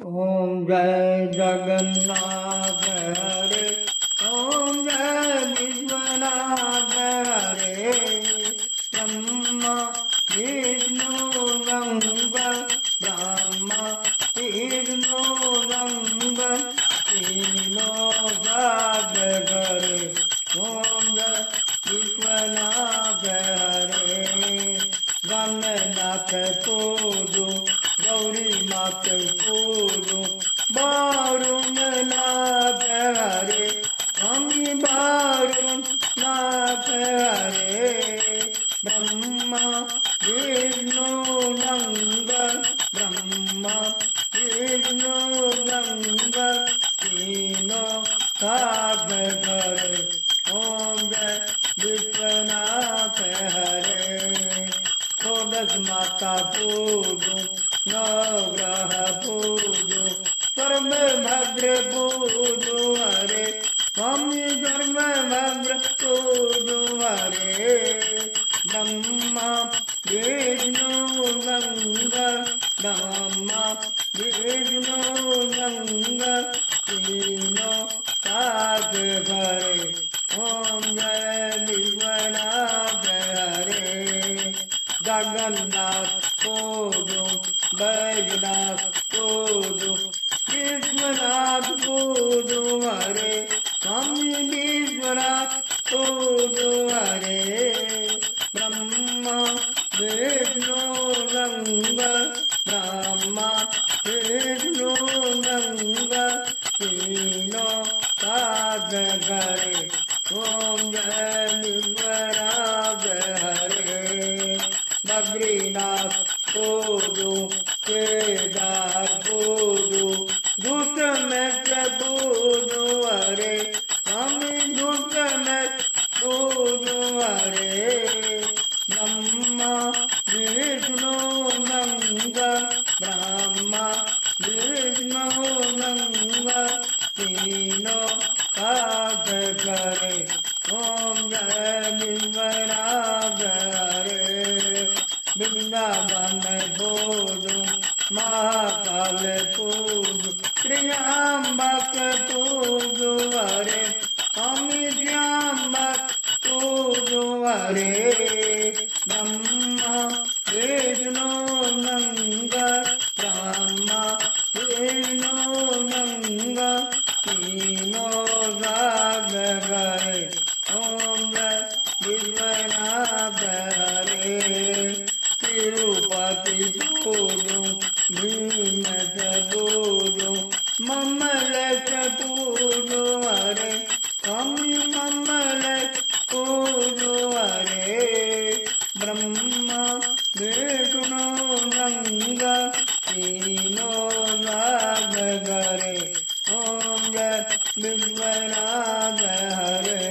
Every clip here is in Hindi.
ओम जय जगन्नाथ हरे। ओम जय विश्वनाथ हरे। ब्रह्मा विष्णु शंकर ब्रह्मा विष्णु शंकर तीनों साथ करे। ओम जय विश्वनाथ हरे। गणनाथ पूजो गौरी मात पूजो बारुण नाथ हरे। स्वामी बारुण नाथ हरे। ब्रह्मा विष्णु शंकर ब्रह्मा विष्णु शंकर तीनों साथ करे। ओम जय विश्वनाथ हरे। षोडश माता पूजो नवग्रह पूजो सर्वभद्र पूजो हरे। स्वामी सर्वभद्र पूजो हरे। ब्रह्मा विष्णु शंकर ब्रह्मा विष्णु शंकर तीनों साथ करे। ओम जय विश्वनाथ हरे। जगन्नाथ पूजो बैजनाथ पूजो विश्वनाथ पूजो हरे। स्वामी विश्वनाथ पूजो हरे। ब्रह्मा विष्णु शंकर ब्रह्मा विष्णु शंकर तीनों साथ करे। ओम जय विश्वनाथ हरे। बद्रीनाथ पूजो केदार पूजो दुष्ट मित्र पूजो हरे। स्वामी दुष्ट मित्र पूजो हरे। ब्रह्मा विष्णु शंकर ब्रह्मा विष्णु शंकर तीनों साथ करे। ओम जय विश्वनाथ हरे। वृंदावन पूजो महाकाल पूजो त्र्यंबक पूजो हरे। स्वामी त्र्यंबक पूजो हरे। ब्रह्मा विष्णु शंकर ब्रह्मा विष्णु शंकर तीनों साथ करे। ओम जय विश्वनाथ हरे। तिरुपति पूजो भीमत पूजो ममलक पूजो हरे। स्वामी ममलक पूजो हरे। ब्रह्मा विष्णु शंकर तीनों साथ करे। ओम जय विश्वनाथ हरे।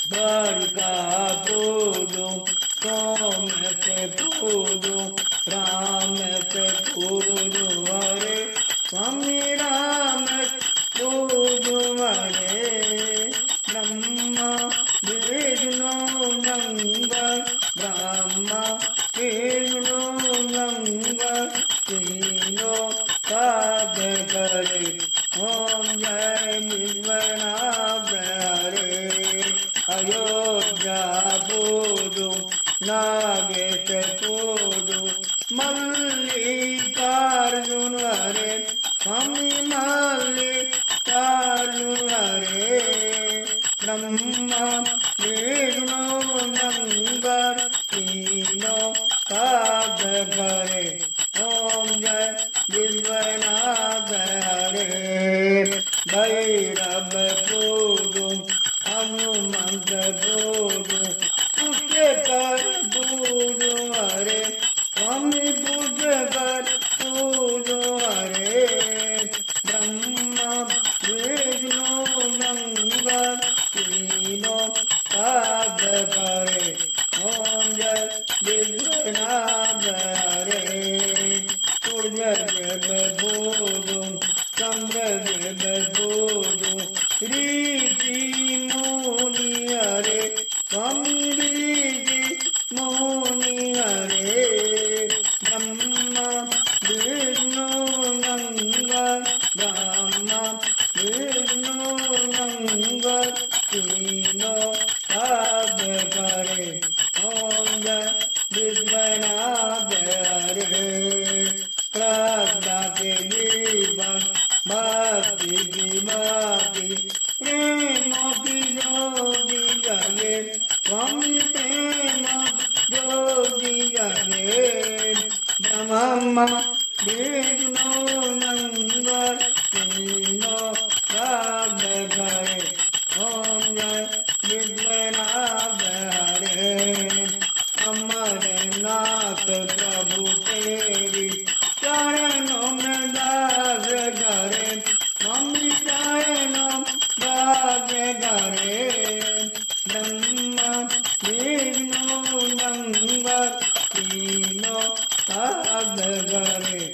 द्वारिका पूजो सोम से पूजो राम से पूजो हरे। स्वामी राम पूजो हरे। ब्रह्मा विष्णु शंकर ब्रह्मा विष्णु शंकर तीनों साथ करे। ओम जय विश्वनाथ हरे। अयोध्या पूजो नागेश पूजो मल्लिकार्जुन हरे। स्वामी मल्लिकार्जुन हरे। ब्रह्मा विष्णु शंकर तीनों साथ करे। ओम जय विश्वनाथ हरे। भैरव पूजो हनुमंत पूजो पुष्कर पूजो हरे। स्वामी पुष्कर पूजो हरे। ब्रह्मा विष्णु शंकर तीनों साथ करे। ओम जय विश्वनाथ हरे। सूर्य देव पूजो चंद्र देव पूजो ऋषि मुनि हरे। स्वामी ऋषि मुनि हरे। ब्रह्मा विष्णु ब्रह्मा विष्णु शंकर तीनों साथ करे ओम जय विश्वनाथ हरे श्रद्धा के दीपक भक्ति की भक्ति प्रेम की ज्योति जगे स्वामी प्रेम ज्योति जगे ब्रह्मा विष्णु शंकर तीनों साथ करे ओम जय विश्वनाथ हरे अमरनाथ प्रभु तेरी चरणों में दास करे मम्मी चरणों दास करे ब्रह्मा विष्णु शंकर तीनों साथ करे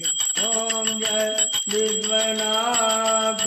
ओम जय विश्वनाथ